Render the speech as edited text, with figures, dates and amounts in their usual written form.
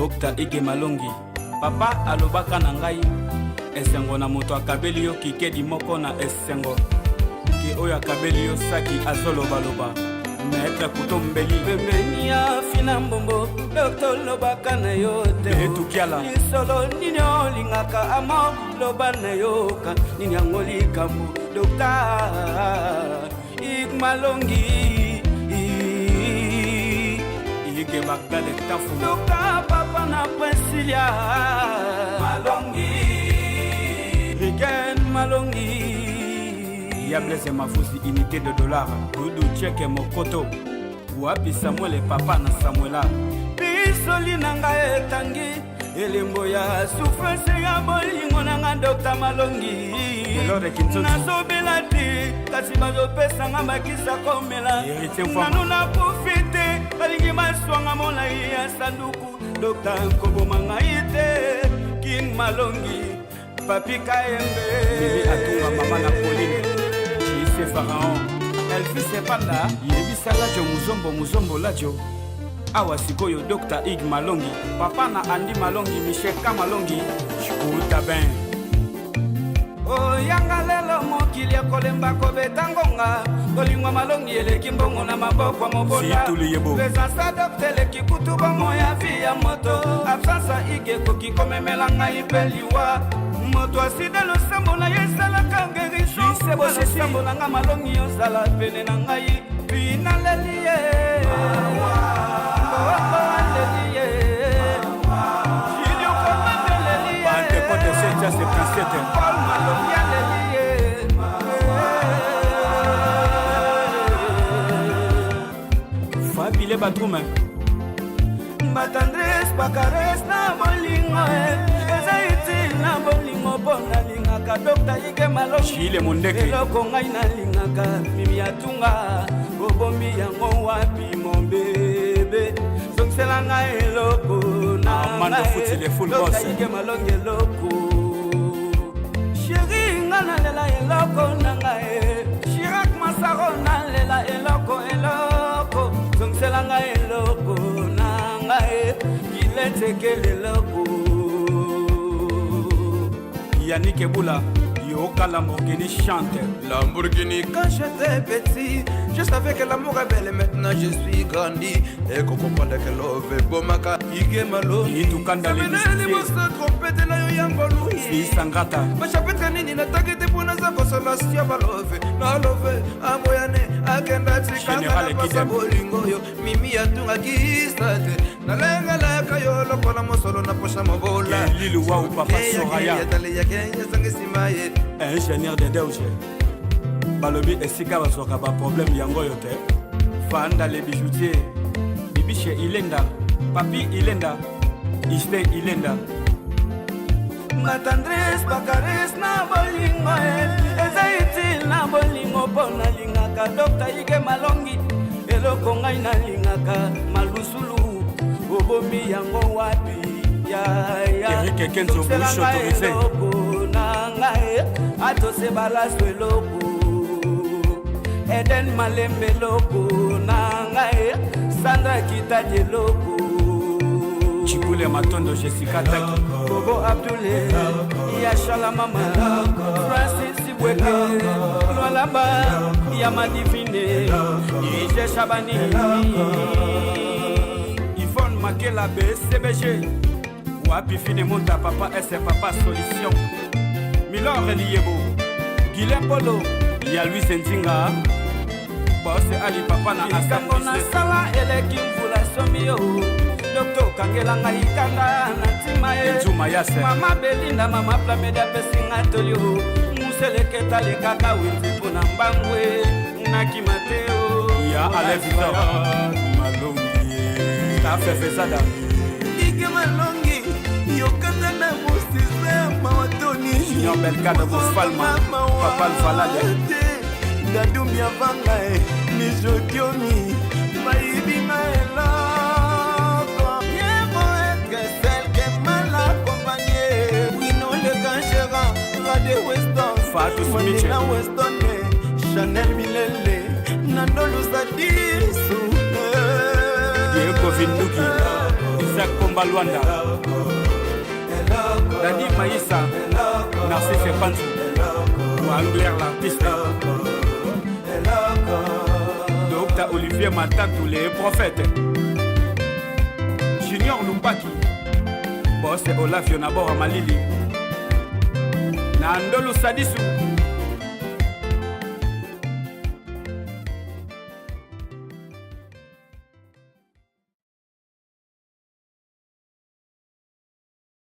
Dr. Ige Malongi. Papa alobaka na ngai esengo na moto akabeli yo kikedi moko na esengo ki oyo akabeli yo saki azolobaloba maître kutombeli pembeni ya fina mbombo Dr. lobaka na yo te etukiala lisolo nini olingaka amo loba na yoka nini yango likambo Dr. Ige Malongi Ige Bagdad tafu Dr. papa na Priscilla Malongi Ige Malongi Yablese Mafusi unité de dollars Dudu Cheke Mokoto Wapi Samuel papa na Samuela Bisoli nanga etangi elembo ya souffrance ya bolingo nanga Dr. Malongi nazobela te kasi bazopesanga makisa komela nanu na profite balingi baswanga molai ya sanduku Dr. nkoboma ngai te King Malongi papi Kayembe Bibi Atunga mama na Pauline Chise Pharaon Elvis Epanda Yebisa Lajo Muzombo Lajo Awa sikoyo Dr. Ige Malongi Papa na Andy Malongi Michel Kamalongi Shkuta ben Yanga lelo mokili kolemba kobetangonga kolingwa Malongi eleki mbongo na maboko mobola presence Dr. leki kutuba moya via moto absence Ige koki komemela ngai peliwa moto asida losambo na yesala kangerisho losambo na nga Malongi yosala pene na ngai pinalelie Fabile Batroume Batandres bakares na bolingo ezaiti na bolingo bona lingaka Dr. Ige Malongi Chile Mondeke eloko ngai na lingaka mimi atunga obombi yango wapi mon bébé songsela ngai eloko na Dr. Ige Malongi eloko chéri nga nalela eloko na ngai Chirac Masaro nalela eloko songsela ngai eloko na ngai kiletekele eloko Yannick Eboula Yoka Lamborghini chante Lamborghini. Quand j'étais petit, je savais que l'amour est belle et maintenant je suis grandi. Et qu'on comprenne que l'ove est beau maka Ige Malongi. Itukanda les musiciens trompette na yo yangolu Sangata Bachapeta nini natagete pona za konsolation balove na love amoyane akenda Général tikanga bolingo yo mimi atunga kisate na lenga la kayo lokola mosolo na posha mobola Lilu wa papa Soraya yatale yake nyasange simaye ingénieur de Deuge Balobi esika basoka ba problème yango yote Fanda les bijoutiers Bibiche Ilenda Papi Ilenda Iste Ilenda Matandres bakares na bolingo ezaiti na bolingo bona lingaka Dr. Ige Malongi eloko ngai na lingaka malusulu obombi yango wapi ya Eric Kenzo Bouche autorisé na ngai atose balaso eloko Eden Malembe eloko na ngai Sandra Kitadi eloko Chikule Matondo Jessica Taki Bobo Abdoulaye Yashala Mama Francis Bweke Lwalaba Yamadivine Ije Shabani Yvonne Makela BCBG Wapi Fine Monta Papa S Papa Solution Milor Eliebo Guilhem Polo Ya Louis Nzinga Boss Ali Papa na Ikango na sala eleki mvula somi yo Dr. Kangela ngai kanga na tima e Mama Belinda Mama Plamedia pesinga tolio Museleketa le kaka wenzi pona mbangwe Naki Mateo Ya Ale Victor Malongi Tafe Fezada Ige Malongi Yokanda na musize mawatoni Junior Belkada Bufalma Papa Lfalade Dadumi avanga Mijokiomi Maibina eloko Yemo etre celle qui est mal accompagnée Wino le grand gérant Rade Weston Fatou Smiche Weston Chanel Milele Nandolo Sadisu Diego Vinduki Isaac Kombalwanda, Dadi Maïssa, Narcisse Pantou, Angler l'artiste, Dr Olivier Matantou, les prophètes, Junior Lupaki, Boss Olaf Yonabor Malili, Nandolo Sadissou.